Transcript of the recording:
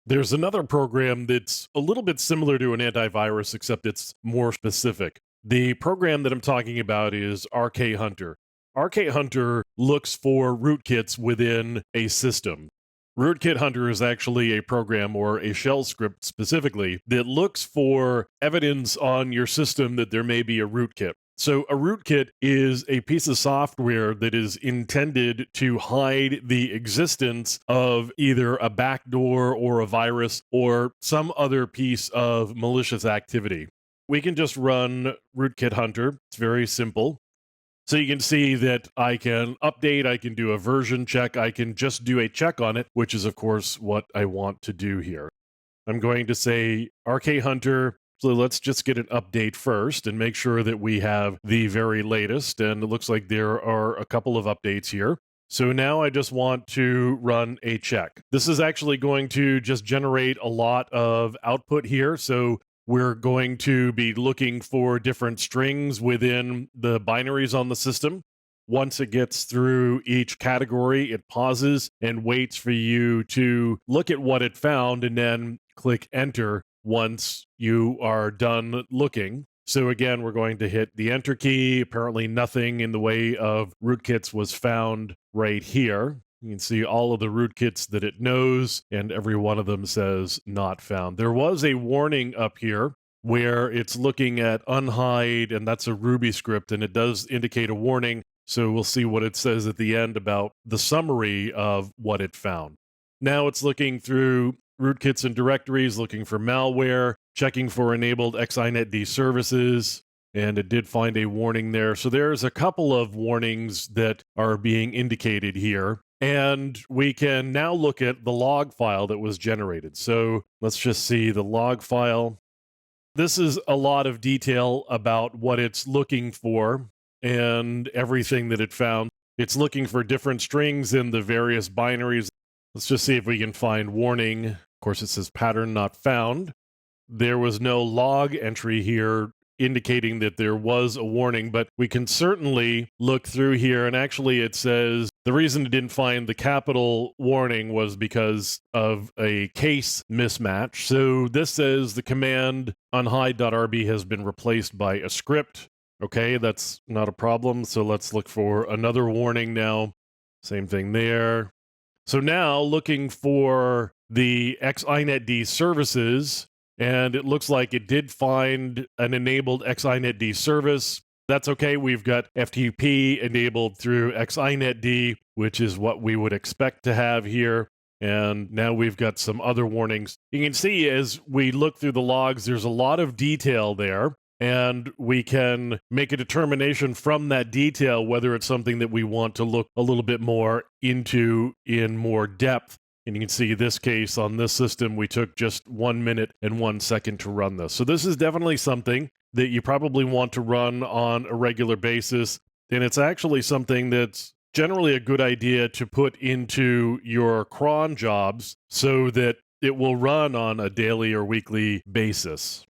There's another program that's a little bit similar to an antivirus, except it's more specific. The program that I'm talking about is RK-Hunter. RK-Hunter looks for rootkits within a system. RootKitHunter is actually a program or a shell script specifically that looks for evidence on your system that there may be a rootkit. So a rootkit is a piece of software that is intended to hide the existence of either a backdoor or a virus or some other piece of malicious activity. We can just run RootKitHunter. It's very simple. So you can see that I can update, I can do a version check, I can just do a check on it, which is, of course, what I want to do here. I'm going to say RK-Hunter, so let's just get an update first and make sure that we have the very latest, and it looks like there are a couple of updates here. So now I just want to run a check. This is actually going to just generate a lot of output here, so we're going to be looking for different strings within the binaries on the system. Once it gets through each category, it pauses and waits for you to look at what it found and then click enter once you are done looking. So again, we're going to hit the enter key. Apparently nothing in the way of rootkits was found right here. You can see all of the rootkits that it knows, and every one of them says not found. There was a warning up here where it's looking at unhide, and that's a Ruby script, and it does indicate a warning. So we'll see what it says at the end about the summary of what it found. Now it's looking through rootkits and directories, looking for malware, checking for enabled XINetD services, and it did find a warning there. So there's a couple of warnings that are being indicated here. And we can now look at the log file that was generated. So let's just see the log file. This is a lot of detail about what it's looking for and everything that it found. It's looking for different strings in the various binaries. Let's just see if we can find warning. Of course, it says pattern not found. There was no log entry here indicating that there was a warning, but we can certainly look through here, and actually it says the reason it didn't find the capital warning was because of a case mismatch. So this says the command unhide.rb has been replaced by a script. Okay, that's not a problem. So let's look for another warning now. Same thing there. So now looking for the XINetD services, and it looks like it did find an enabled XINetD service. That's okay. We've got FTP enabled through XINetD, which is what we would expect to have here. And now we've got some other warnings. You can see as we look through the logs, there's a lot of detail there. And we can make a determination from that detail whether it's something that we want to look a little bit more into in more depth. And you can see this case on this system, we took just 1 minute and 1 second to run this. So this is definitely something that you probably want to run on a regular basis. And it's actually something that's generally a good idea to put into your cron jobs so that it will run on a daily or weekly basis.